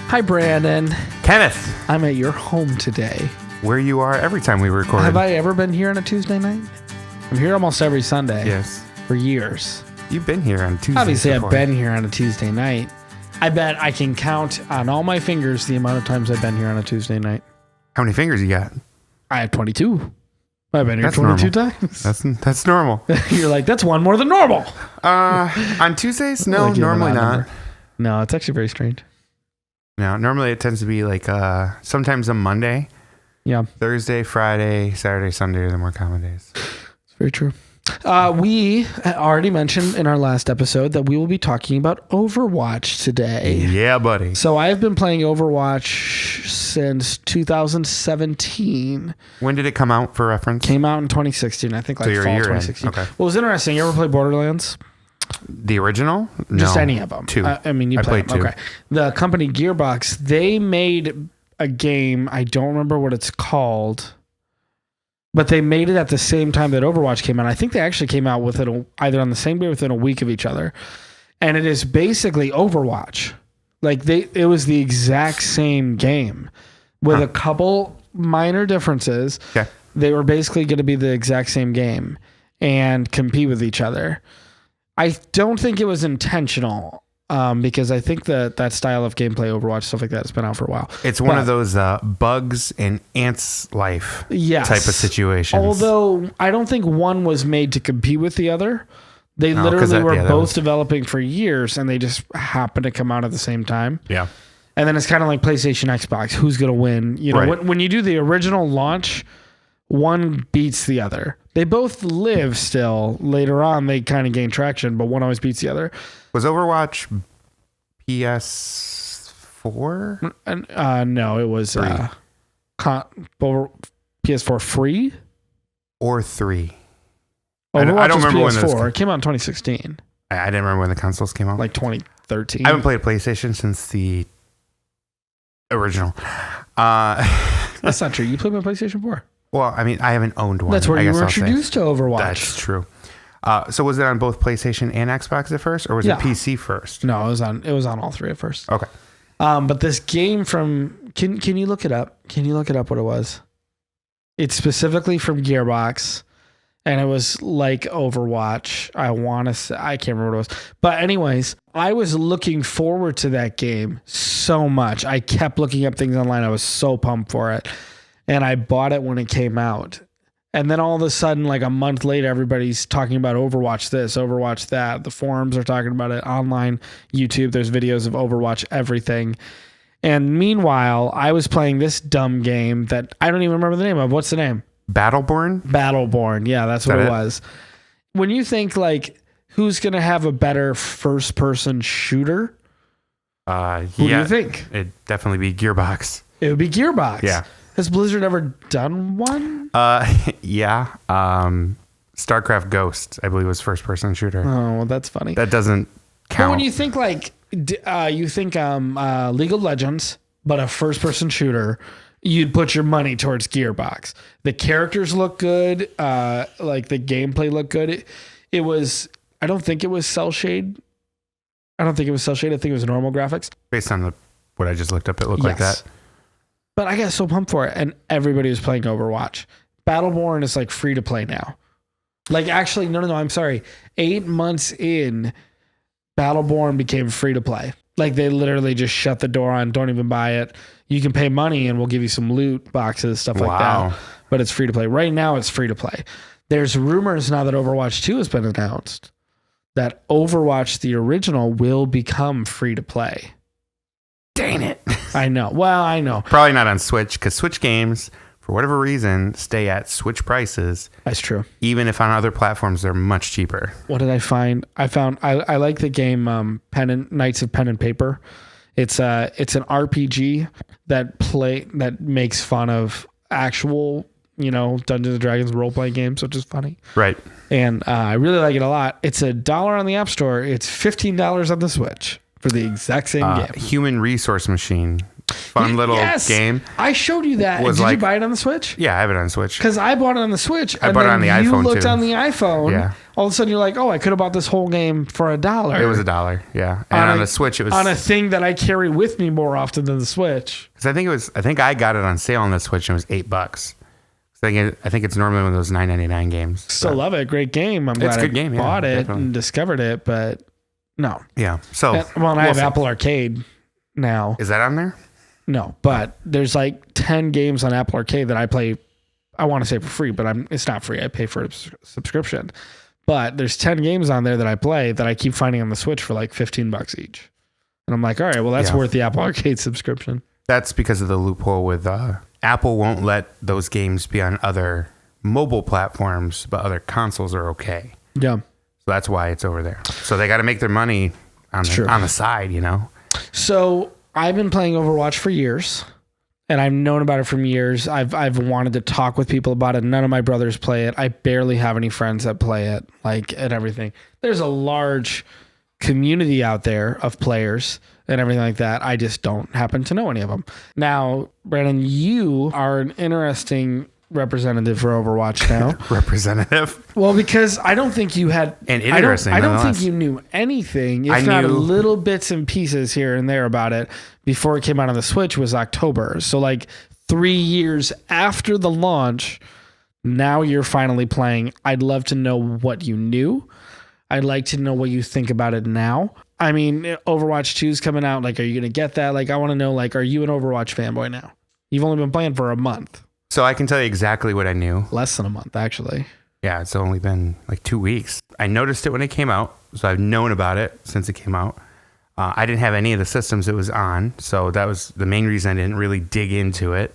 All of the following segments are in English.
Hi, Brandon. Kenneth, I'm at your home today. where you are every time we record. Have I ever been here on a Tuesday night? I'm here almost every Sunday. Yes. For years. You've been here on Tuesday. Obviously, before. I've been here on a Tuesday night. I bet I can count on all my fingers the amount of times I've been here on a Tuesday night. How many fingers you got? I have 22. I've been here That's 22 normal. times. That's normal. You're like, that's one more than normal. On Tuesdays? No, Like you have an normally odd not. number. No, it's actually very strange. No, normally it tends to be like sometimes a Monday, Yeah, Thursday, Friday, Saturday, Sunday are the more common days. it's very true. We already mentioned in our last episode that we will be talking about Overwatch today. Yeah, buddy. So I've been playing Overwatch since 2017. When did it come out for reference? Came out in 2016, I think, like you're a fall year in. 2016. Okay. What was interesting, you ever play Borderlands? The original? Just No. any of them. Two. I mean, you I played played them. two. Okay. The company Gearbox, they made a game. I don't remember what it's called, but they made it at the same time that Overwatch came out. I think they actually came out with it either on the same day or within a week of each other. And it is basically Overwatch. Like it was the exact same game with a couple minor differences. Okay. They were basically going to be the exact same game and compete with each other. I don't think it was intentional because I think that style of gameplay, Overwatch, stuff like that, has been out for a while. It's one of those bugs in ants' life type of situations. Although I don't think one was made to compete with the other. They literally were both developing for years and they just happened to come out at the same time. Yeah. And then it's kind of like PlayStation, Xbox. Who's going to win? You know, Right. when you do the original launch, one beats the other. They both live still. Later on, they kind of gain traction, but one always beats the other. Was Overwatch PS4? No, it was PS4 free. Or 3? Overwatch I don't remember was when those PS4. It came out in 2016, I didn't remember when the consoles came out. like 2013. I haven't played a PlayStation since the original. That's not true. You played my PlayStation 4. Well, I mean, I haven't owned one. That's where I you guess were I'll say. introduced to Overwatch. That's true. So was it on both PlayStation and Xbox at first, or was it PC first? No, it was on all three at first. Okay. But this game from can you look it up? Can you look it up what it was? It's specifically from Gearbox, and it was like Overwatch. I can't remember what it was. But anyways, I was looking forward to that game so much. I kept looking up things online. I was so pumped for it. And I bought it when it came out. And then all of a sudden, like a month later, everybody's talking about Overwatch this, Overwatch that. The forums are talking about it online, YouTube. There's videos of Overwatch everything. And meanwhile, I was playing this dumb game that I don't even remember the name of. What's the name? Battleborn? Battleborn. Yeah, that's what it was. When you think like, who's going to have a better first-person shooter? Who do you think? It'd definitely be Gearbox. It would be Gearbox. Yeah. Has Blizzard ever done one? Yeah. StarCraft Ghost, I believe, was first-person shooter. Oh, well, that's funny. That doesn't count. But when you think like, League of Legends, but a first-person shooter, you'd put your money towards Gearbox. The characters look good. Like the gameplay looked good. It was. I don't think it was cell shade. I think it was normal graphics. Based on what I just looked up, it looked like that. But I got so pumped for it, and everybody was playing Overwatch. Battleborn is like free to play now. Like actually, no, I'm sorry. 8 months in, Battleborn became free to play. Like they literally just shut the door on, don't even buy it. You can pay money and we'll give you some loot boxes, stuff like that. But it's free to play. Right now it's free to play. There's rumors now that Overwatch 2 has been announced that Overwatch, the original, will become free to play. Dang it. I know. Well, I know. Probably not on Switch, because Switch games, for whatever reason, stay at Switch prices. That's true. Even if on other platforms, they're much cheaper. What did I find? I like the game Knights of Pen and Paper. It's an RPG that makes fun of actual, Dungeons and Dragons role-playing games, which is funny. Right. And I really like it a lot. It's $1 on the App Store. It's $15 on the Switch for the exact same game. Human Resource Machine fun little game. I showed you that. Did you buy it on the Switch? Yeah, I have it on Switch. Because I bought it on the Switch. I bought it on the iPhone, too. You looked on the iPhone. Yeah. All of a sudden, you're like, oh, I could have bought this whole game for $1. It was $1, yeah. And on the Switch, it was... On a thing that I carry with me more often than the Switch. Because I think I got it on sale on the Switch, and it was $8. I think it's normally one of those $9.99 games. Still love it. Great game. I'm glad I bought it definitely. and discovered it, but no. Yeah. So... I have Apple Arcade now. Is that on there? No, but there's like 10 games on Apple Arcade that I play. I want to say for free, but it's not free. I pay for a subscription. But there's 10 games on there that I play that I keep finding on the Switch for like $15 each. And I'm like, all right, well, that's worth the Apple Arcade subscription. That's because of the loophole with Apple won't let those games be on other mobile platforms, but other consoles are okay. Yeah. So that's why it's over there. So they got to make their money on the side, you know? So I've been playing Overwatch for years, and I've known about it for years. I've wanted to talk with people about it. None of my brothers play it. I barely have any friends that play it, and everything. There's a large community out there of players and everything like that. I just don't happen to know any of them. Now, Brandon, you are an interesting representative for Overwatch now. Representative? Well, because I don't think you had... And interesting, I don't think you knew anything, if not little bits and pieces here and there about it before it came out on the Switch was October. So like 3 years after the launch, now you're finally playing. I'd love to know what you knew. I'd like to know what you think about it now. I mean, Overwatch 2 is coming out. Like, are you going to get that? Like, I want to know, like, are you an Overwatch fanboy now? You've only been playing for a month. So I can tell you exactly what I knew. Less than a month, actually. Yeah, it's only been like 2 weeks. I noticed it when it came out, so I've known about it since it came out. I didn't have any of the systems it was on, so that was the main reason I didn't really dig into it.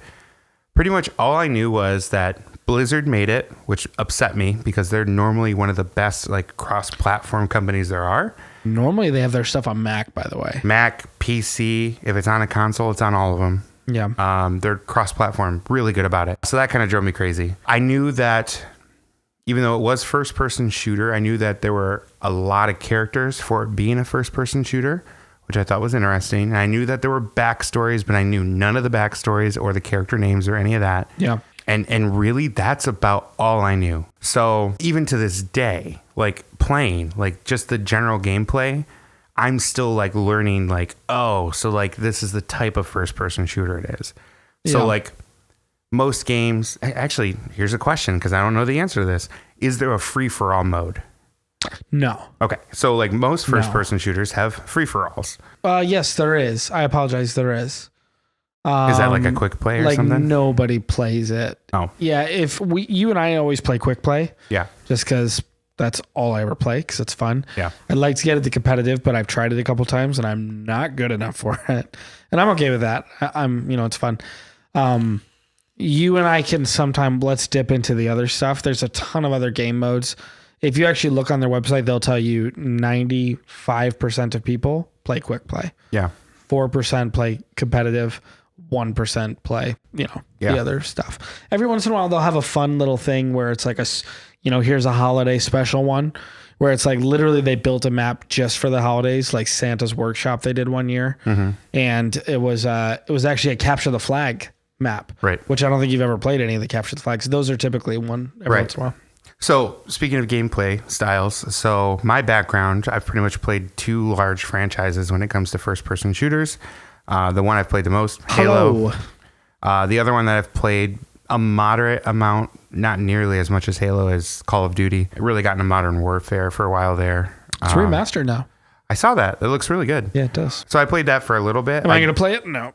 Pretty much all I knew was that Blizzard made it, which upset me because they're normally one of the best like cross-platform companies there are. Normally they have their stuff on Mac, by the way. Mac, PC, if it's on a console, it's on all of them. Yeah. They're cross-platform, really good about it. So that kind of drove me crazy. I knew that even though it was first-person shooter, I knew that there were a lot of characters for it being a first-person shooter, which I thought was interesting. And I knew that there were backstories, but I knew none of the backstories or the character names or any of that. Yeah. And really, that's about all I knew. So even to this day, like playing, like just the general gameplay, I'm still like learning like, oh, so like this is the type of first person shooter it is. So like most games, actually, here's a question because I don't know the answer to this. Is there a free for all mode? No. Okay. So like most first person shooters have free for alls. Yes, there is. I apologize. There is. Is that like a quick play or something? Like nobody plays it. Oh. Yeah. You and I always play quick play. Yeah. Just because that's all I ever play because it's fun. Yeah. I'd like to get it to competitive, but I've tried it a couple times and I'm not good enough for it. And I'm okay with that. It's fun. You and I can sometime, let's dip into the other stuff. There's a ton of other game modes. If you actually look on their website, they'll tell you 95% of people play quick play. Yeah. 4% play competitive. 1% play, the other stuff. Every once in a while, they'll have a fun little thing where it's like here's a holiday special one where it's like literally they built a map just for the holidays, like Santa's Workshop they did one year. Mm-hmm. And it was actually a capture the flag map, right? Which I don't think you've ever played any of the capture the flags. Those are typically one every once in a while. So speaking of gameplay styles, so my background, I've pretty much played 2 large franchises when it comes to first person shooters. The one I've played the most, Halo. The other one that I've played a moderate amount, not nearly as much as Halo, is Call of Duty. It really got into Modern Warfare for a while there. It's remastered now. I saw that. It looks really good. Yeah, it does. So I played that for a little bit. Am I going to play it? No.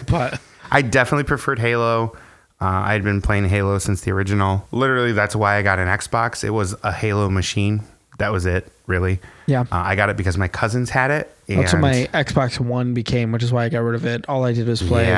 But I definitely preferred Halo. I had been playing Halo since the original. Literally, that's why I got an Xbox. It was a Halo machine. That was it, really. Yeah. I got it because my cousins had it. That's what my Xbox One became, which is why I got rid of it. All I did was play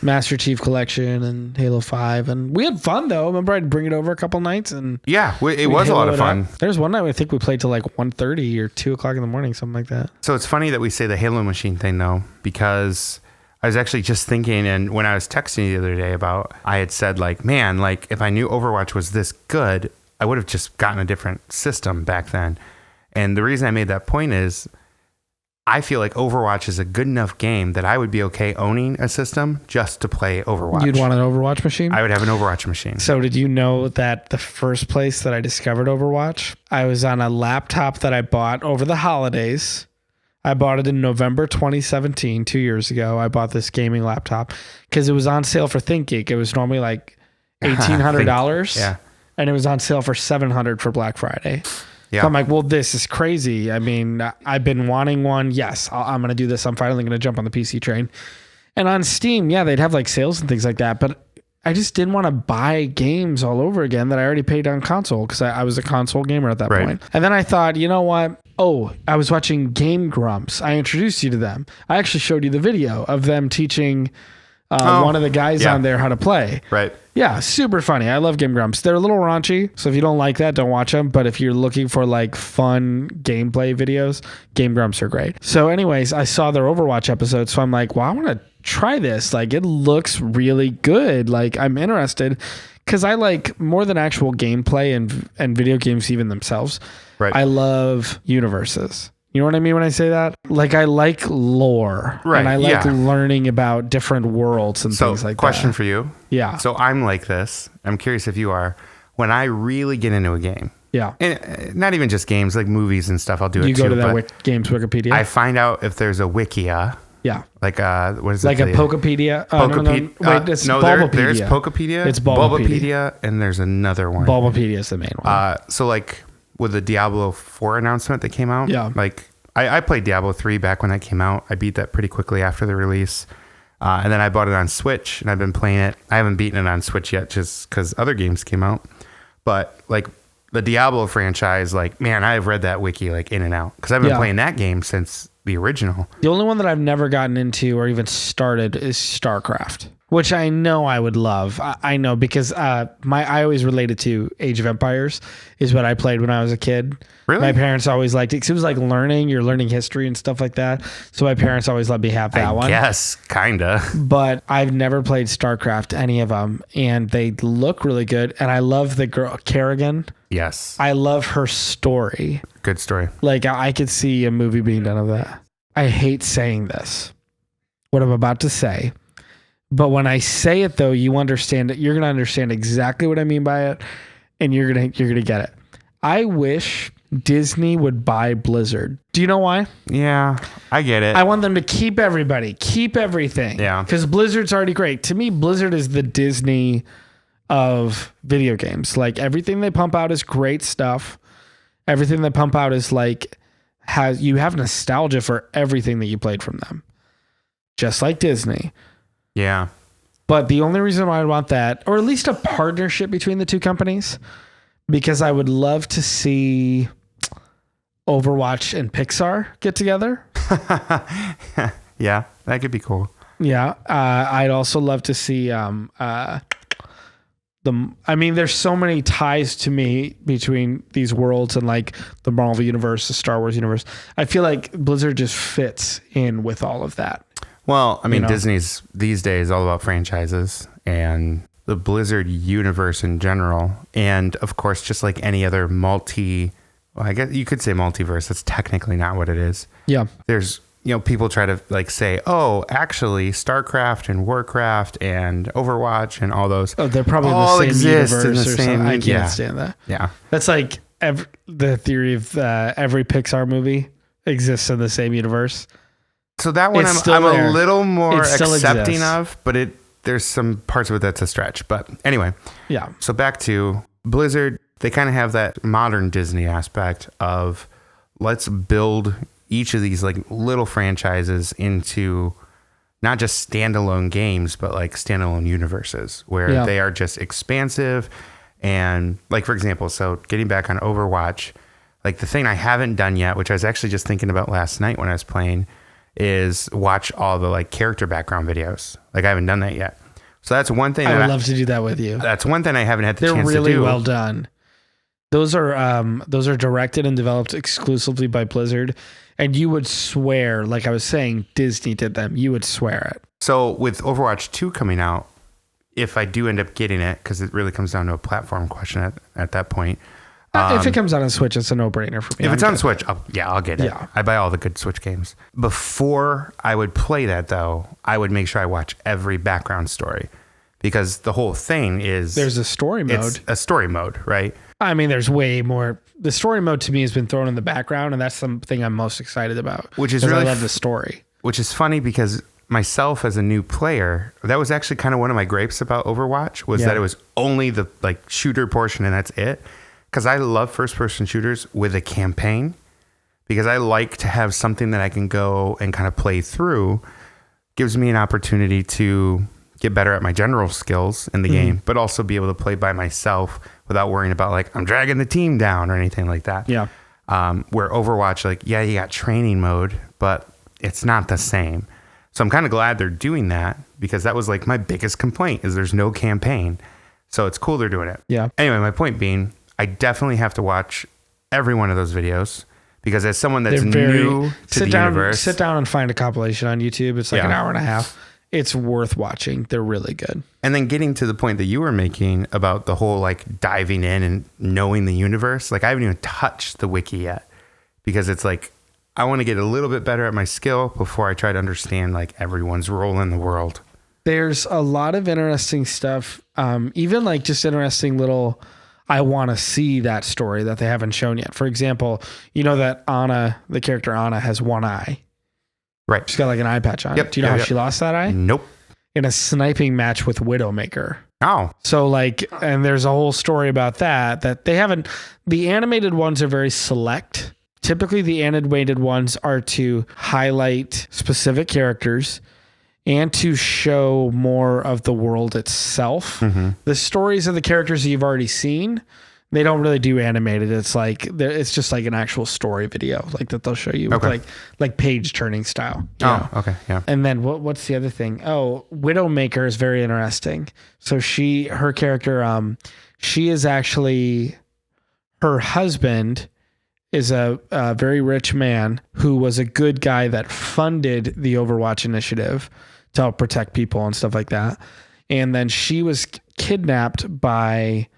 Master Chief Collection and Halo 5. And we had fun, though. Remember, I'd bring it over a couple nights. And yeah, it was a lot of fun. There's one night I think we played till like 1:30 or 2 o'clock in the morning, something like that. So it's funny that we say the Halo machine thing, though, because I was actually just thinking, and when I was texting you the other day about, I had said like, man, like if I knew Overwatch was this good, I would have just gotten a different system back then. And the reason I made that point is I feel like Overwatch is a good enough game that I would be okay owning a system just to play Overwatch. You'd want an Overwatch machine? I would have an Overwatch machine. So did you know that the first place that I discovered Overwatch, I was on a laptop that I bought over the holidays. I bought it in November 2017, 2 years ago. I bought this gaming laptop because it was on sale for ThinkGeek. It was normally like $1,800. Yeah. And it was on sale for $700 for Black Friday. Yeah. So I'm like, well, this is crazy. I mean, I've been wanting one. Yes, I'm going to do this. I'm finally going to jump on the PC train. And on Steam, yeah, they'd have like sales and things like that. But I just didn't want to buy games all over again that I already paid on console because I was a console gamer at that point. And then I thought, you know what? Oh, I was watching Game Grumps. I introduced you to them. I actually showed you the video of them teaching one of the guys on there how to play. Right. Yeah, super funny. I love Game Grumps. They're a little raunchy, so if you don't like that, don't watch them. But if you're looking for like fun gameplay videos, Game Grumps are great. So anyways, I saw their Overwatch episode, so I'm like, well, I want to try this. Like, it looks really good. Like, I'm interested because I like more than actual gameplay and video games even themselves. Right. I love universes. You know what I mean when I say that? Like, I like lore. Right, And I like learning about different worlds and things like that. Question for you. Yeah. So I'm like this. I'm curious if you are. When I really get into a game, Yeah. and not even just games, like movies and stuff, I'll do it too. You go to that game's Wikipedia? I find out if there's a wikia. Yeah. Like what is it? Like a Pokepedia? Pokepedia. Wait, it's no, Bulbapedia. there's Pokepedia. It's Bulbapedia. And there's another one. Bulbapedia is the main one. So like with the Diablo 4 announcement that came out, like I played Diablo 3 back when that came out. I beat that pretty quickly after the release. And then I bought it on Switch and I've been playing it. I haven't beaten it on Switch yet just because other games came out. But like the Diablo franchise, like, man, I've read that wiki like in and out because I've been playing that game since the original. The only one that I've never gotten into or even started is StarCraft, which I know I would love. I know because I always related to Age of Empires is what I played when I was a kid. Really? My parents always liked it because it was like you're learning history and stuff like that. So my parents always let me have that one. Yes, kinda. But I've never played StarCraft, any of them, and they look really good. And I love the girl, Kerrigan. Yes. I love her story. Good story. Like, I could see a movie being done of that. I hate saying this, what I'm about to say. But when I say it, though, you understand it. You're going to understand exactly what I mean by it, and you're going to get it. I wish Disney would buy Blizzard. Do you know why? Yeah, I get it. I want them to keep everything. Yeah. Because Blizzard's already great. To me, Blizzard is the Disney of video games. Like, everything they pump out is great stuff. Everything they pump out is like, you have nostalgia for everything that you played from them. Just like Disney. Yeah. But the only reason why I want that, or at least a partnership between the two companies, because I would love to see Overwatch and Pixar get together. Yeah, that could be cool. Yeah. I'd also love to see there's so many ties to me between these worlds and like the Marvel universe, the Star Wars universe. I feel like Blizzard just fits in with all of that. Well, I mean, Disney's these days all about franchises and the Blizzard universe in general. And of course, just like any other I guess you could say multiverse. That's technically not what it is. Yeah. There's, people try to like say, oh, actually StarCraft and Warcraft and Overwatch and all those. Oh, they're probably all in the same exist universe in the or same. something. I can't stand that. Yeah. That's like the theory of every Pixar movie exists in the same universe. So that one I'm a little more accepting exists. of, but there's some parts of it that's a stretch. But anyway, yeah. So back to Blizzard, they kind of have that modern Disney aspect of let's build each of these like little franchises into not just standalone games, but like standalone universes where they are just expansive. And like, for example, so getting back on Overwatch, like the thing I haven't done yet, which I was actually just thinking about last night when I was playing, is watch all the like character background videos. Like I haven't done that yet. So that's one thing. I would love to do that with you. That's one thing I haven't had the chance to do. They're really well done. Those are directed and developed exclusively by Blizzard. And you would swear, like I was saying, Disney did them. You would swear it. So with Overwatch 2 coming out, if I do end up getting it, because it really comes down to a platform question at that point. If it comes out on Switch, it's a no-brainer for me. If it's on Switch, I'll get it. Yeah. I buy all the good Switch games. Before I would play that, though, I would make sure I watch every background story, because the whole thing is there's a story mode. It's a story mode, right? I mean, there's way more. The story mode to me has been thrown in the background, and that's something I'm most excited about. Which is 'cause really I love the story. Which is funny because myself as a new player, that was actually kind of one of my gripes about Overwatch, was that it was only the like shooter portion and that's it. Because I love first person shooters with a campaign, because I like to have something that I can go and kind of play through. Gives me an opportunity to get better at my general skills in the game, but also be able to play by myself without worrying about like I'm dragging the team down or anything like that. Yeah. Where Overwatch, like, yeah, you got training mode, but it's not the same. So I'm kind of glad they're doing that, because that was like my biggest complaint is there's no campaign. So it's cool they're doing it. Yeah. Anyway, my point being, I definitely have to watch every one of those videos, because as someone that's new to the universe, sit down and find a compilation on YouTube. It's like an hour and a half. It's worth watching. They're really good. And then getting to the point that you were making about the whole like diving in and knowing the universe, like I haven't even touched the wiki yet, because it's like I want to get a little bit better at my skill before I try to understand like everyone's role in the world. There's a lot of interesting stuff. Even like just interesting little, I want to see that story that they haven't shown yet. For example, you know that Anna, the character Anna, has one eye. Right. She's got like an eye patch on. Yep. Do you know how she lost that eye? Nope. In a sniping match with Widowmaker. Oh. So like, and there's a whole story about that they haven't, the animated ones are very select. Typically the animated ones are to highlight specific characters and to show more of the world itself. Mm-hmm. The stories of the characters that you've already seen, they don't really do animated. It's like, it's just like an actual story video, like that they'll show you, with like page turning style. Oh, okay. Yeah. And then what's the other thing? Oh, Widowmaker is very interesting. So her character, she is actually, her husband is a very rich man who was a good guy that funded the Overwatch initiative to help protect people and stuff like that. And then she was kidnapped by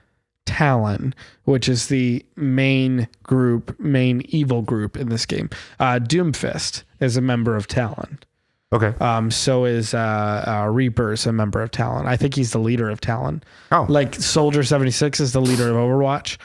Talon, which is the main evil group in this game. Doomfist is a member of Talon. Okay. So is Reaper's a member of Talon. I think he's the leader of Talon. Oh. Like Soldier 76 is the leader of Overwatch.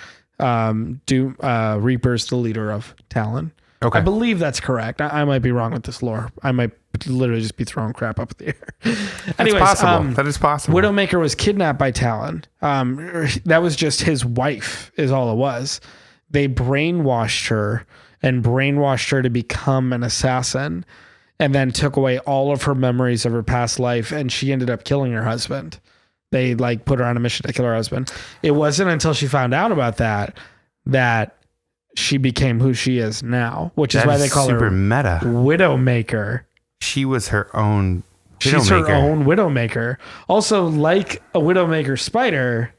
Reaper's the leader of Talon. Okay. I believe that's correct. I might be wrong with this lore. I might literally just be throwing crap up in the air. Anyways, possible. That is possible. Widowmaker was kidnapped by Talon. That was just his wife is all it was. They brainwashed her to become an assassin, and then took away all of her memories of her past life, and she ended up killing her husband. They like put her on a mission to kill her husband. It wasn't until she found out about that she became who she is now, which is why they call her meta Widowmaker. She was her own Widowmaker. She's her own Widowmaker. Also, like a Widowmaker spider,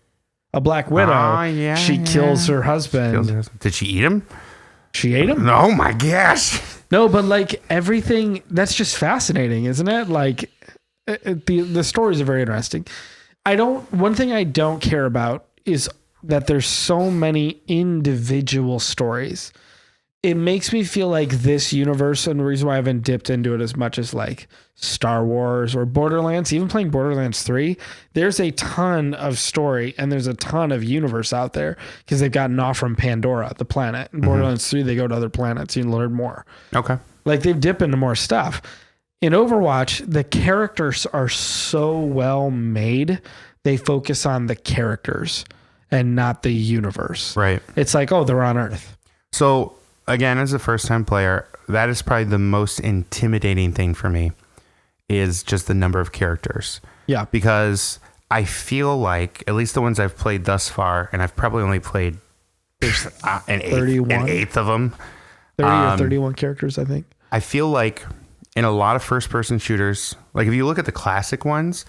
a Black Widow, she kills her husband. Did she eat him? She ate him? Oh my gosh. No, but like everything, that's just fascinating, isn't it? Like the stories are very interesting. One thing I don't care about is that there's so many individual stories. It makes me feel like this universe, and the reason why I haven't dipped into it as much as like Star Wars or Borderlands, even playing Borderlands 3, there's a ton of story and there's a ton of universe out there because they've gotten off from Pandora, the planet. In Borderlands 3, they go to other planets and learn more. Okay. Like they've dipped into more stuff. In Overwatch, the characters are so well made. They focus on the characters and not the universe. Right. It's like, oh, they're on Earth. So again, as a first time player, that is probably the most intimidating thing for me, is just the number of characters. Yeah. Because I feel like, at least the ones I've played thus far, and I've probably only played an eighth of them. 30 or 31 characters, I think. I feel like in a lot of first person shooters, like if you look at the classic ones,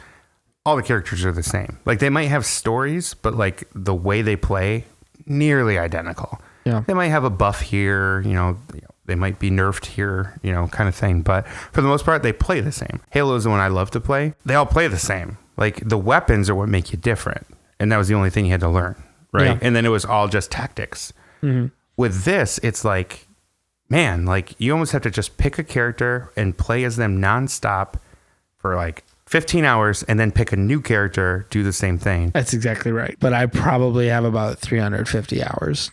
all the characters are the same. Like they might have stories, but like the way they play, nearly identical. Yeah. They might have a buff here, they might be nerfed here, kind of thing. But for the most part, they play the same. Halo is the one I love to play. They all play the same. Like the weapons are what make you different. And that was the only thing you had to learn. right? Yeah. And then it was all just tactics. With this, it's like, man, like you almost have to just pick a character and play as them nonstop for like 15 hours and then pick a new character, do the same thing. That's exactly right. But I probably have about 350 hours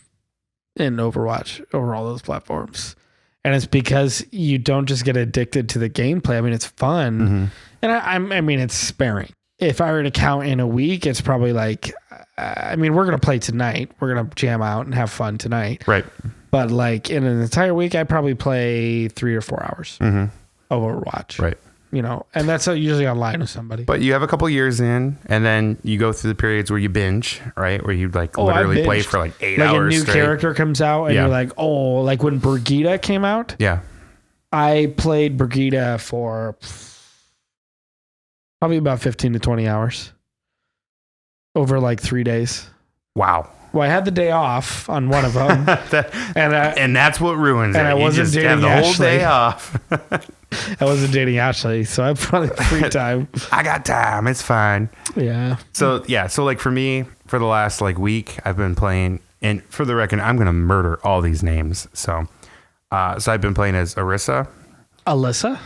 in Overwatch over all those platforms. And it's because you don't just get addicted to the gameplay. I mean, it's fun. And I mean, it's sparing. If I were to count in a week, it's probably like, I mean, we're going to play tonight. We're going to jam out and have fun tonight. Right. But like in an entire week, I probably play 3 or 4 hours of Overwatch. Right. You know, and that's usually online with somebody. But you have a couple years in, and then you go through the periods where you binge, right? Where you like literally play for like 8 hours. Like a new straight. character comes out, and you're like, oh, like when Brigitte came out. Yeah. I played Brigitte for probably about 15 to 20 hours over like 3 days. Wow. Well, I had the day off on one of them, and that's what ruins it. And I wasn't dating have the Ashley. whole day off. I wasn't dating Ashley, so I have plenty of free time. I got time. It's fine. Yeah. So like for me, for the last like week, I've been playing, and for the record, I'm gonna murder all these names. So I've been playing as Alyssa. Alyssa?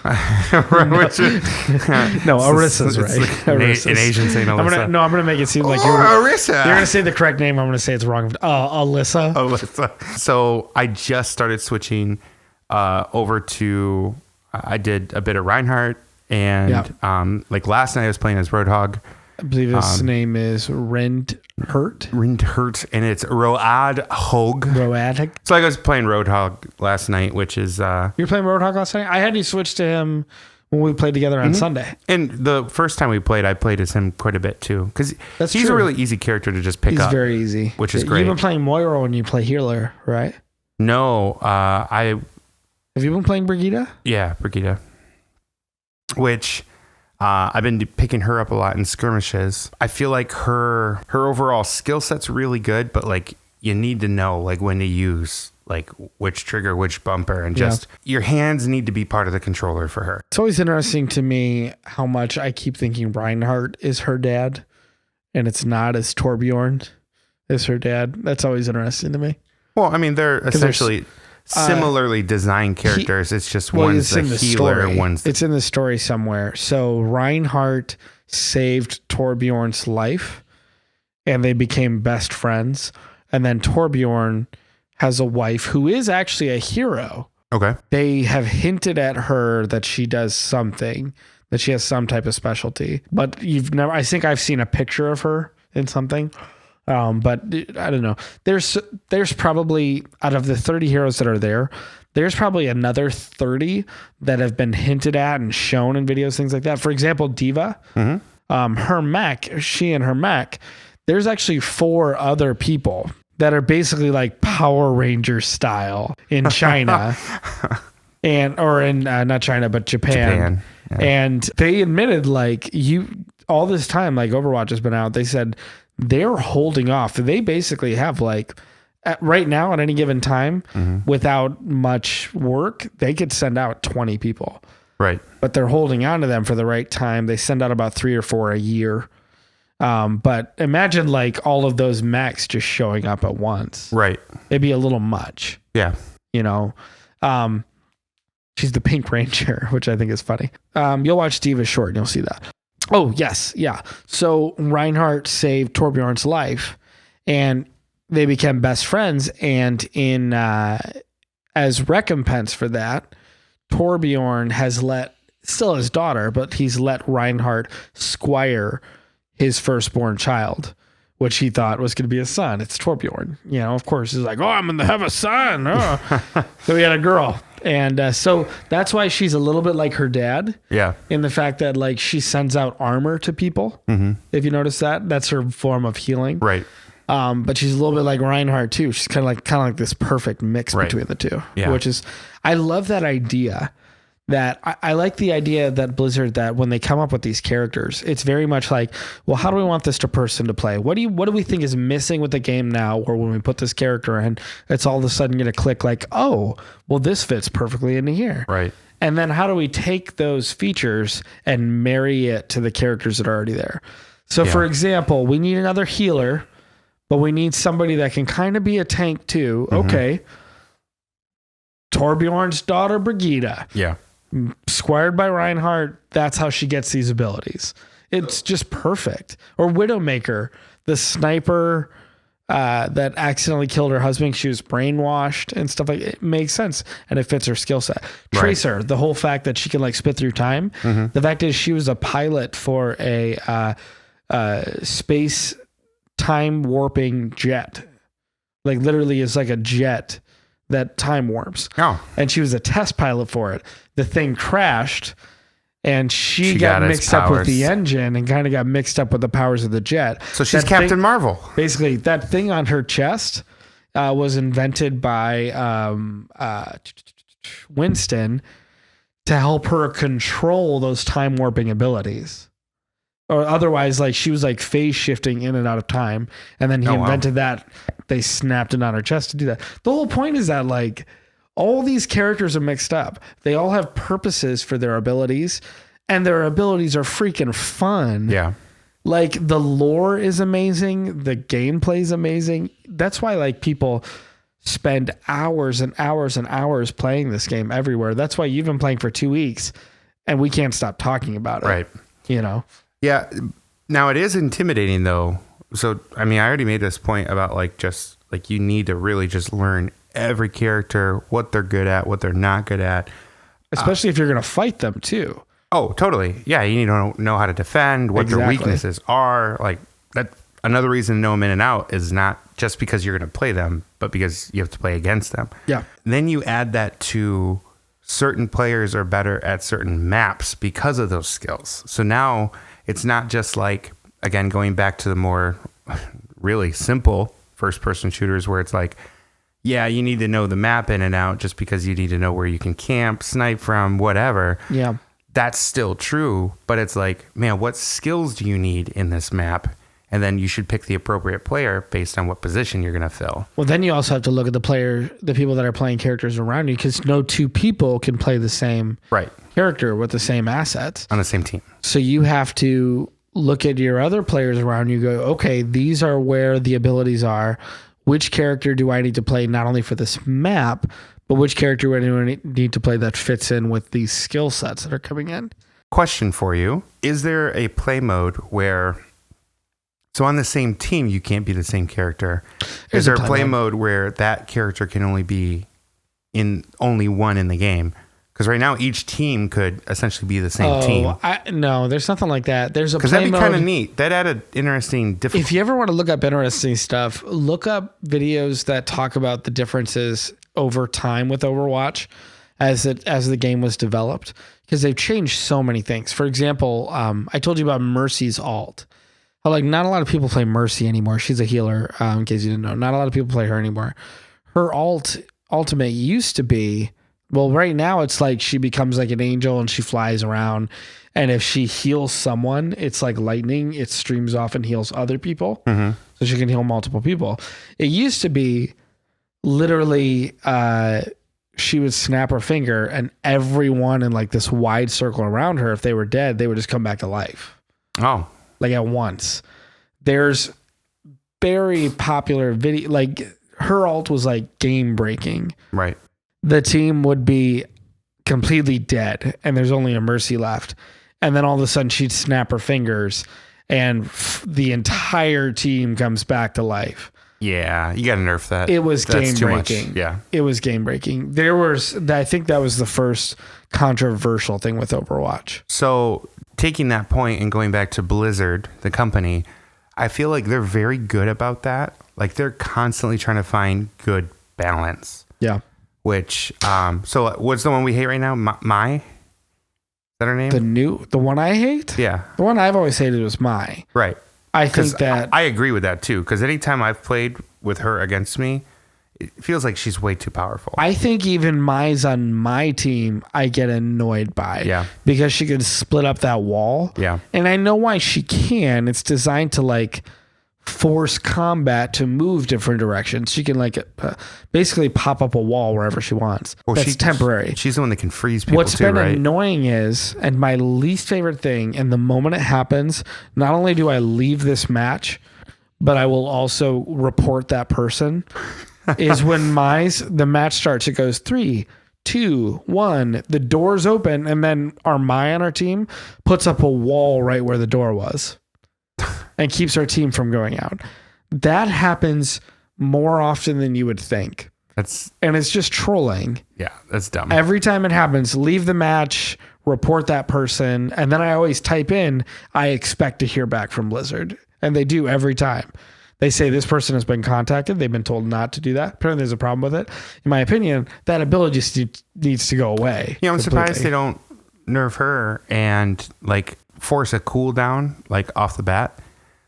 No, Arissa's right. An Asian saying Alyssa. I'm going to make it seem like Arissa. You're going to say the correct name. I'm going to say it's wrong. Alyssa. Alyssa. So I just started switching over to, I did a bit of Reinhardt, and like last night I was playing as Roadhog. I believe his name is Rindhurt, and it's Road Hog. Roadhog. So I was playing Roadhog last night, which is... You were playing Roadhog last night? I had you switch to him when we played together on Sunday. And the first time we played, I played as him quite a bit too. Because he's true. a really easy character to just pick up. He's very easy. Which is great. You've been playing Moira when you play healer, right? No, Have you been playing Brigitte? Yeah, Brigitte. Which... I've been picking her up a lot in skirmishes. I feel like her overall skill set's really good, but like you need to know like when to use like which trigger, which bumper, and just your hands need to be part of the controller for her. It's always interesting to me how much I keep thinking Reinhardt is her dad, and it's not, as Torbjorn is her dad. That's always interesting to me. Well, I mean, they're essentially similarly designed characters. It's just one's the healer and one's it's in the story somewhere. So Reinhardt saved Torbjorn's life and they became best friends. And then Torbjorn has a wife who is actually a hero. Okay. They have hinted at her that she does something, that she has some type of specialty, but I think I've seen a picture of her in something. But I don't know. There's probably, out of the 30 heroes that are there, there's probably another 30 that have been hinted at and shown in videos, things like that. For example, Diva, her mech, there's actually 4 other people that are basically like Power Ranger style in China not China, but Japan. Yeah. And they admitted all this time, like Overwatch has been out, they said, they're holding off. They basically have right now at any given time, without much work, they could send out 20 people. Right. But they're holding on to them for the right time. They send out about 3 or 4 a year. But imagine all of those mechs just showing up at once. Right. It'd be a little much. Yeah. You know, she's the Pink Ranger, which I think is funny. You'll watch Diva's short and you'll see that. Oh, yes. Yeah. So Reinhardt saved Torbjorn's life and they became best friends. And as recompense for that, Torbjorn has still his daughter, but he's let Reinhardt squire his firstborn child, which he thought was going to be a son. It's Torbjorn. You know, of course, he's like, I'm going to have a son. Oh. So he had a girl. And so that's why she's a little bit like her dad. Yeah. In the fact that she sends out armor to people. Mm-hmm. If you notice that, that's her form of healing. Right. But she's a little bit like Reinhardt too. She's kind of like this perfect mix between the two. Yeah. Which is, I love that idea. That I like the idea that Blizzard, that when they come up with these characters, it's very much like, well, how do we want this person to play? What do we think is missing with the game now? Or when we put this character in, it's all of a sudden going to click oh, well, this fits perfectly into here. Right. And then how do we take those features and marry it to the characters that are already there? So for example, we need another healer, but we need somebody that can kind of be a tank too. Okay. Torbjorn's daughter, Brigitte. Yeah. Squired by Reinhardt. That's how she gets these abilities. It's just perfect. Or Widowmaker, the sniper that accidentally killed her husband. She was brainwashed and stuff like it makes sense. And it fits her skill set. Right. Tracer, the whole fact that she can like spit through time. The fact is she was a pilot for a space time warping jet. Like literally it's like a jet that time warps. Oh. And she was a test pilot for it. The thing crashed and she got mixed up with the engine and kind of got mixed up with the powers of the jet. So she's Captain Marvel. Basically, that thing on her chest was invented by Winston to help her control those time warping abilities. Or otherwise, like she was like phase shifting in and out of time. And then he invented that. They snapped it on her chest to do that. The whole point is that like all these characters are mixed up. They all have purposes for their abilities, and their abilities are freaking fun. Yeah. Like the lore is amazing. The gameplay is amazing. That's why like people spend hours and hours and hours playing this game everywhere. That's why you've been playing for 2 weeks and we can't stop talking about it. Right. You know? Yeah. Now it is intimidating though. So, I mean, I already made this point about like, just like you need to really just learn every character, what they're good at, what they're not good at. Especially if you're going to fight them too. Oh, totally. Yeah. You need to know how to defend, what their weaknesses are. Like that. Another reason to know them in and out is not just because you're going to play them, but because you have to play against them. Yeah. Then you add that to certain players are better at certain maps because of those skills. So now it's not just like, again, going back to the more really simple first person shooters where it's like, yeah, you need to know the map in and out just because you need to know where you can camp, snipe from, whatever. Yeah. That's still true. But it's like, man, what skills do you need in this map? And then you should pick the appropriate player based on what position you're going to fill. Well, then you also have to look at the people that are playing characters around you, because no two people can play the same character with the same assets on the same team. So you have to look at your other players around you, go, okay, these are where the abilities are. Which character do I need to play not only for this map, but which character do I need to play that fits in with these skill sets that are coming in? Question for you. Is there a play mode where... So on the same team, you can't be the same character. Is there a play mode where that character can only be in only one in the game? Because right now each team could essentially be the same team. No, there's nothing like that. There's a play mode. Because that'd be kind of neat. That added interesting difference. If you ever want to look up interesting stuff, look up videos that talk about the differences over time with Overwatch as the game was developed, because they've changed so many things. For example, I told you about Mercy's ult. Like, not a lot of people play Mercy anymore. She's a healer, in case you didn't know. Not a lot of people play her anymore. Her ultimate used to be, well, right now it's like she becomes like an angel and she flies around. And if she heals someone, it's like lightning. It streams off and heals other people. Mm-hmm. So she can heal multiple people. It used to be literally, she would snap her finger and everyone in like this wide circle around her, if they were dead, they would just come back to life. Oh. Like at once. There's very popular video, like her ult was like game breaking. Right. The team would be completely dead and there's only a Mercy left. And then all of a sudden she'd snap her fingers and the entire team comes back to life. Yeah, you got to nerf that. It was game breaking. Yeah. It was game breaking. I think that was the first controversial thing with Overwatch. So taking that point and going back to Blizzard, the company, I feel like they're very good about that. Like they're constantly trying to find good balance. Yeah. Which, so what's the one we hate right now? Mai? Is that her name? The one I hate? Yeah. The one I've always hated was Mai. Right. I think that... I agree with that too. Because anytime I've played with her against me, it feels like she's way too powerful. I think even Mai's on my team, I get annoyed by. Yeah. Because she can split up that wall. Yeah. And I know why she can. It's designed to like force combat to move different directions. She can like basically pop up a wall wherever she wants. Well, that's temporary. She's the one that can freeze people What's too, right? What's been annoying is, and my least favorite thing, and the moment it happens, not only do I leave this match, but I will also report that person, is when the match starts, it goes 3, 2, 1, the doors open, and then our Mai on our team puts up a wall right where the door was and keeps our team from going out. That happens more often than you would think. And it's just trolling. Yeah, that's dumb. Every time it happens, leave the match, report that person, and then I always type in, I expect to hear back from Blizzard. And they do every time. They say this person has been contacted. They've been told not to do that. Apparently there's a problem with it. In my opinion, that ability just needs to go away. I'm surprised they don't nerf her and like force a cooldown like off the bat.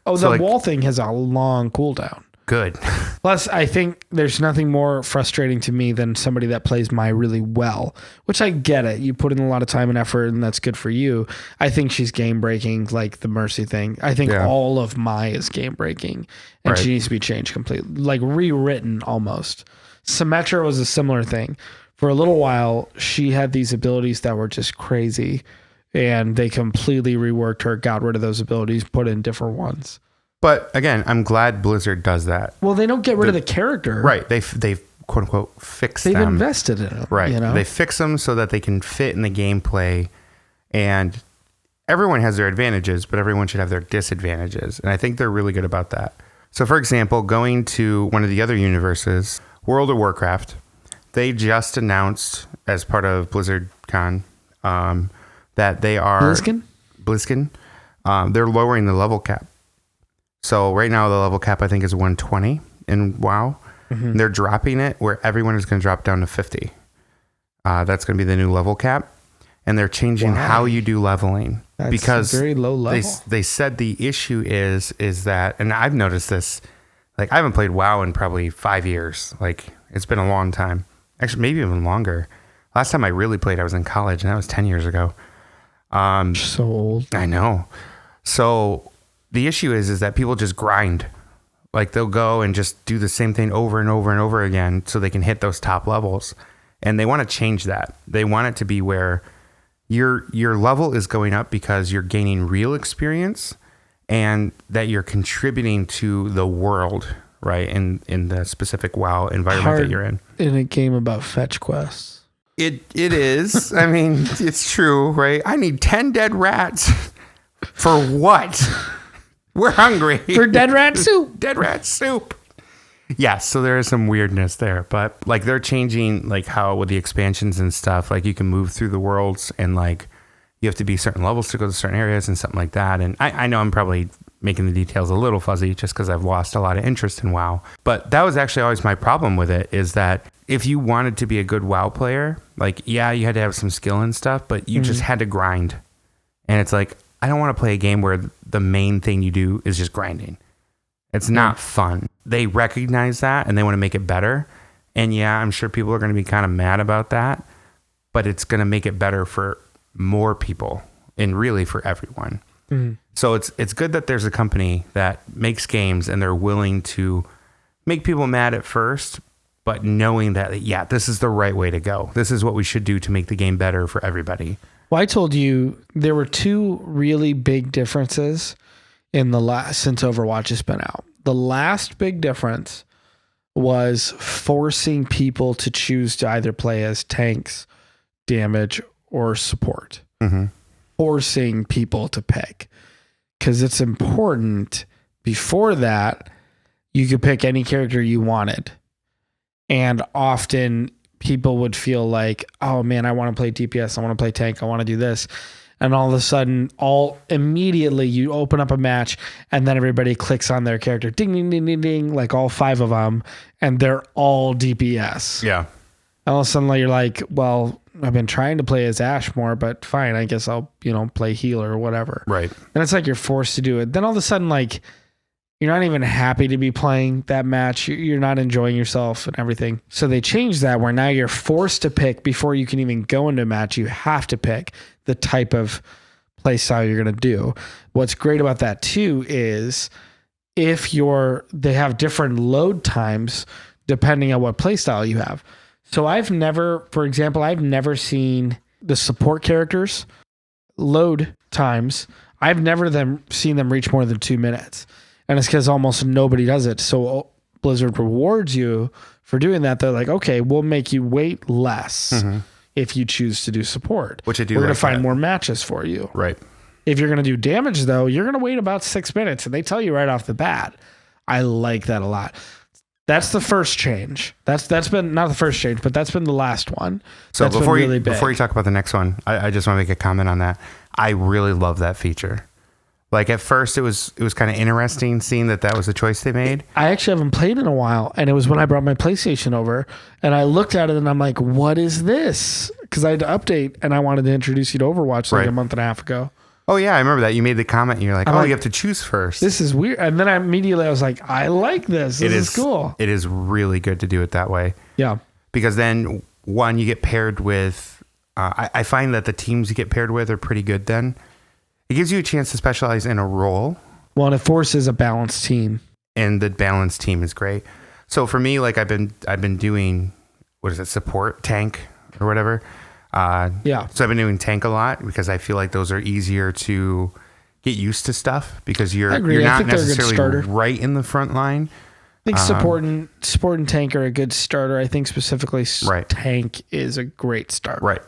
Oh, so the wall thing has a long cooldown. Good. Plus, I think there's nothing more frustrating to me than somebody that plays Mai really well, which I get it. You put in a lot of time and effort, and that's good for you. I think she's game breaking, like the Mercy thing. I think all of Mai is game breaking, and she needs to be changed completely, like rewritten almost. Symmetra was a similar thing. For a little while, she had these abilities that were just crazy, and they completely reworked her, got rid of those abilities, put in different ones. But again, I'm glad Blizzard does that. Well, they don't get rid of the character. Right. They've quote unquote fixed them. They've invested in them. Right. You know? They fix them so that they can fit in the gameplay. And everyone has their advantages, but everyone should have their disadvantages. And I think they're really good about that. So for example, going to one of the other universes, World of Warcraft, they just announced as part of BlizzardCon that they are... BlizzCon. They're lowering the level cap. So right now the level cap I think is 120 in WoW. Mm-hmm. They're dropping it where everyone is going to drop down to 50. That's going to be the new level cap, and they're changing how you do leveling. That's because very low level. They said the issue is that, and I've noticed this. Like I haven't played WoW in probably 5 years. Like it's been a long time. Actually, maybe even longer. Last time I really played, I was in college, and that was 10 years ago. So old. I know. So the issue is that people just grind. Like they'll go and just do the same thing over and over and over again so they can hit those top levels. And they want to change that. They want it to be where your level is going up because you're gaining real experience and that you're contributing to the world, right? In the specific WoW environment that you're in. In a game about fetch quests. It is. I mean, it's true, right? I need 10 dead rats. For what? We're hungry. For dead rat soup. Dead rat soup. Yes, so there is some weirdness there. But like they're changing like how with the expansions and stuff, like you can move through the worlds and like you have to be certain levels to go to certain areas and something like that. And I know I'm probably making the details a little fuzzy just because I've lost a lot of interest in WoW. But that was actually always my problem with it, is that if you wanted to be a good WoW player, like, yeah, you had to have some skill and stuff, but you just had to grind. And it's like, I don't want to play a game where the main thing you do is just grinding. It's not fun. They recognize that and they want to make it better. And yeah, I'm sure people are going to be kind of mad about that, but it's going to make it better for more people and really for everyone. So it's good that there's a company that makes games and they're willing to make people mad at first, but knowing that, yeah, this is the right way to go. This is what we should do to make the game better for everybody. Well, I told you there were two really big differences in since Overwatch has been out. The last big difference was forcing people to choose to either play as tanks, damage, or support. Forcing people to pick. Because it's important. Before that, you could pick any character you wanted. And often people would feel like, oh man, I want to play DPS, I want to play tank, I want to do this. And all of a sudden, immediately you open up a match and then everybody clicks on their character. Ding, ding, ding, ding, ding, like all 5 of them. And they're all DPS. Yeah. And all of a sudden you're like, well, I've been trying to play as Ashe more, but fine, I guess I'll, play healer or whatever. Right. And it's like you're forced to do it. Then all of a sudden, like, you're not even happy to be playing that match. You're not enjoying yourself and everything. So they changed that where now you're forced to pick before you can even go into a match. You have to pick the type of play style you're going to do. What's great about that too is they have different load times depending on what play style you have. So for example, I've never seen the support characters load times. I've never seen them reach more than 2 minutes. And it's because almost nobody does it. So Blizzard rewards you for doing that. They're like, okay, we'll make you wait less if you choose to do support. Which I do. We're going like to find that. more matches for you. Right. If you're going to do damage, though, you're going to wait about 6 minutes, and they tell you right off the bat. I like that a lot. That's the first change. That's been not the first change, but that's been the last one. So that's before really before you talk about the next one, I just want to make a comment on that. I really love that feature. Like at first, it was kind of interesting seeing that was the choice they made. I actually haven't played in a while, and it was when I brought my PlayStation over, and I looked at it, and I'm like, "What is this?" Because I had to update, and I wanted to introduce you to Overwatch like a month and a half ago. Oh yeah, I remember that. You made the comment, and you're like, you have to choose first. This is weird. And then I was like, I like this. This is cool. It is really good to do it that way. Yeah. Because then, one, you get paired with, I find that the teams you get paired with are pretty good then. It gives you a chance to specialize in a role. Well, and it forces a balanced team. And the balanced team is great. So for me, like I've been doing, what is it, support, tank, or whatever. Yeah. So I've been doing tank a lot because I feel like those are easier to get used to stuff because you're not necessarily right in the front line. I think support and tank are a good starter. I think specifically tank is a great start. Right.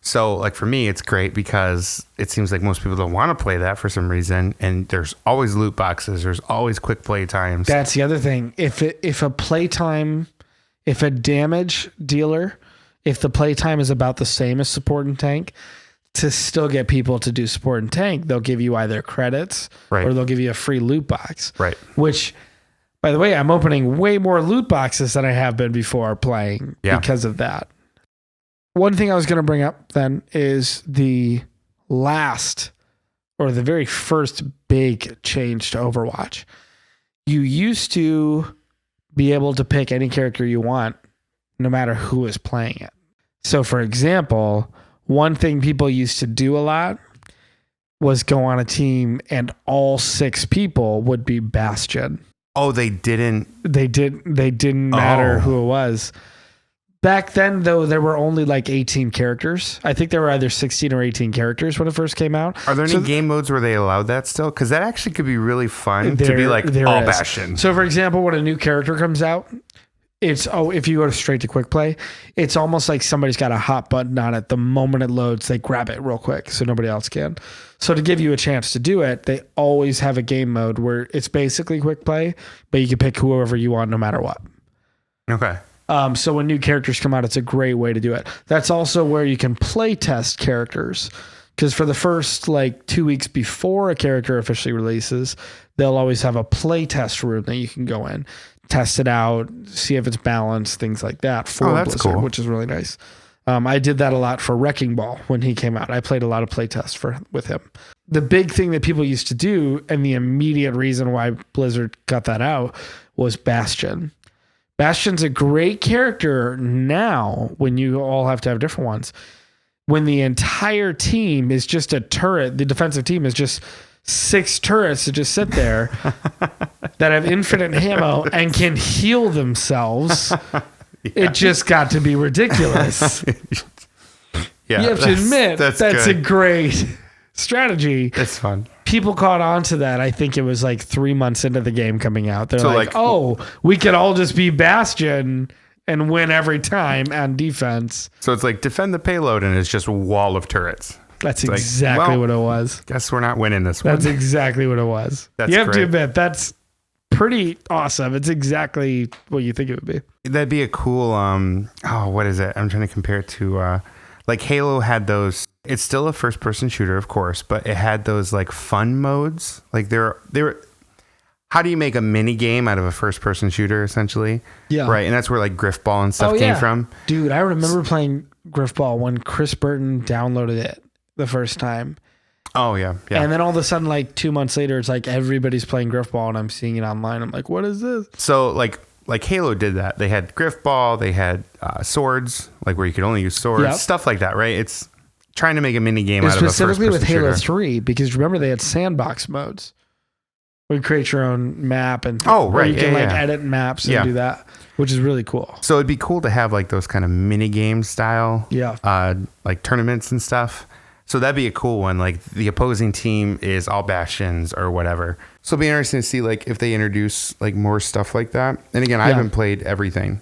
So like for me, it's great because it seems like most people don't want to play that for some reason. And there's always loot boxes. There's always quick play times. That's the other thing. If a damage dealer, if the play time is about the same as support and tank, to still get people to do support and tank, they'll give you either credits or they'll give you a free loot box. Right. Which, by the way, I'm opening way more loot boxes than I have been before playing because of that. One thing I was going to bring up then is the very first big change to Overwatch. You used to be able to pick any character you want, no matter who is playing it. So, for example, one thing people used to do a lot was go on a team and all 6 people would be Bastion. Oh, they didn't. They didn't matter who it was. Back then, though, there were only like 18 characters. I think there were either 16 or 18 characters when it first came out. Are there any game modes where they allowed that still? Because that actually could be really fun to be like all Bastion. So, for example, when a new character comes out, if you go straight to quick play, it's almost like somebody's got a hot button on it. The moment it loads, they grab it real quick so nobody else can. So to give you a chance to do it, they always have a game mode where it's basically quick play, but you can pick whoever you want no matter what. Okay. So when new characters come out, it's a great way to do it. That's also where you can play test characters. Because for the first 2 weeks before a character officially releases, they'll always have a play test room that you can go in, test it out, see if it's balanced, things like that for that's Blizzard, cool. which is really nice. I did that a lot for Wrecking Ball when he came out. I played a lot of play tests with him. The big thing that people used to do, and the immediate reason why Blizzard cut that out, was Bastion. Bastion's a great character now when you all have to have different ones. When the entire team is just a turret, the defensive team is just 6 turrets that just sit there that have infinite ammo and can heal themselves. It just got to be ridiculous. You have to admit that's a great strategy. That's fun. People caught on to that. I think it was 3 months into the game coming out. They're we could all just be Bastion and win every time on defense. So it's like defend the payload and it's just a wall of turrets. That's exactly what it was. Guess we're not winning this one. That's exactly what it was. You have to admit, that's pretty awesome. It's exactly what you think it would be. That'd be a cool, what is it? I'm trying to compare it to, Halo had those. It's still a first person shooter, of course, but it had those fun modes. They were, how do you make a mini game out of a first person shooter essentially? Yeah. Right. And that's where Griffball and stuff came from. Dude, I remember playing Griffball when Chris Burton downloaded it the first time. Oh yeah. Yeah. And then all of a sudden, 2 months later, it's everybody's playing Griffball and I'm seeing it online. I'm like, what is this? So Halo did that. They had Griffball, they had swords, where you could only use swords, stuff like that, right? It's trying to make a mini game out of a first person shooter. Specifically with Halo 3, because remember they had sandbox modes. Where you create your own map and you can edit maps and do that, which is really cool. So it'd be cool to have those kind of mini game style, tournaments and stuff. So that'd be a cool one. Like the opposing team is all Bastions or whatever. So it'll be interesting to see like if they introduce like more stuff like that. And again, I haven't played everything.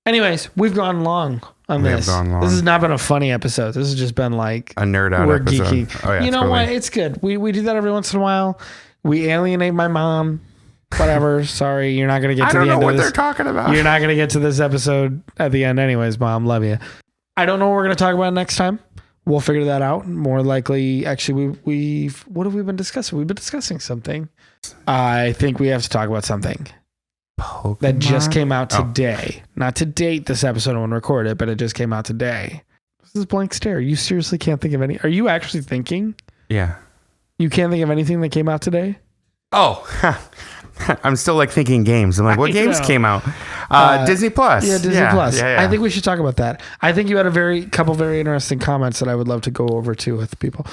Anyways, we've gone long on this. This has not been a funny episode. This has just been like a nerd out we're episode. Geeky. Oh, yeah, you know what? It's good. We do that every once in a while. We alienate my mom. Whatever. Sorry, you're not gonna get to the end of this. I don't know what they're talking about. You're not gonna get to this episode at the end, anyways. Mom, love you. I don't know what we're gonna talk about next time. We'll figure that out. More likely, actually, we've what have we been discussing? We've been discussing something. I think we have to talk about something Pokemon? That just came out today. Not to date this episode when record it, but it just came out today. This is blank stare. You seriously can't think of any? Are you actually thinking? Yeah. You can't think of anything that came out today? Oh, I'm still like thinking games. I'm like, what games came out? Disney Plus. Yeah, Disney Plus. Yeah. I think we should talk about that. I think you had a couple very interesting comments that I would love to go over to with people.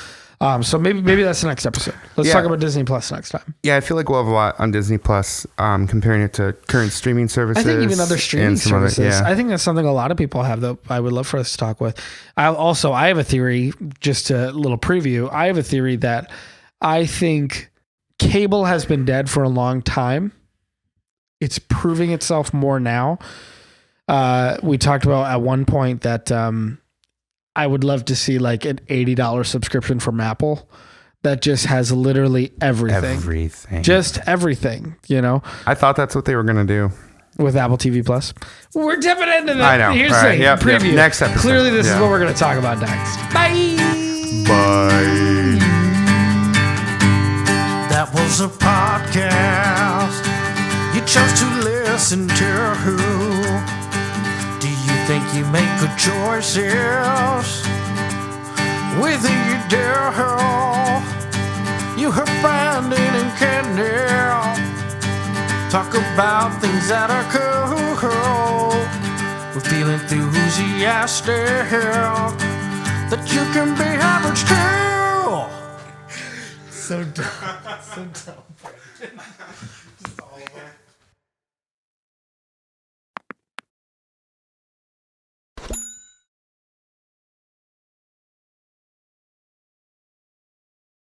So maybe that's the next episode. Let's talk about Disney Plus next time. Yeah, I feel like we'll have a lot on Disney Plus, comparing it to current streaming services. I think even other streaming services. I think that's something a lot of people have that I would love for us to talk with. I have a theory, just a little preview. I have a theory that I think cable has been dead for a long time. It's proving itself more now. We talked about at one point that I would love to see like an $80 subscription from Apple that just has literally everything. Just everything, you know? I thought that's what they were going to do. With Apple TV Plus. We're dipping into that. I know. Here's the preview. Yep. Next episode. Clearly this is what we're going to talk about next. Bye. Bye. That was a podcast you chose to listen to. Do you think you make good choices? Whether you do, you heard Brandon and Candy talk about things that are cool. We're feeling enthusiastic that you can be average too. So dumb. So dumb.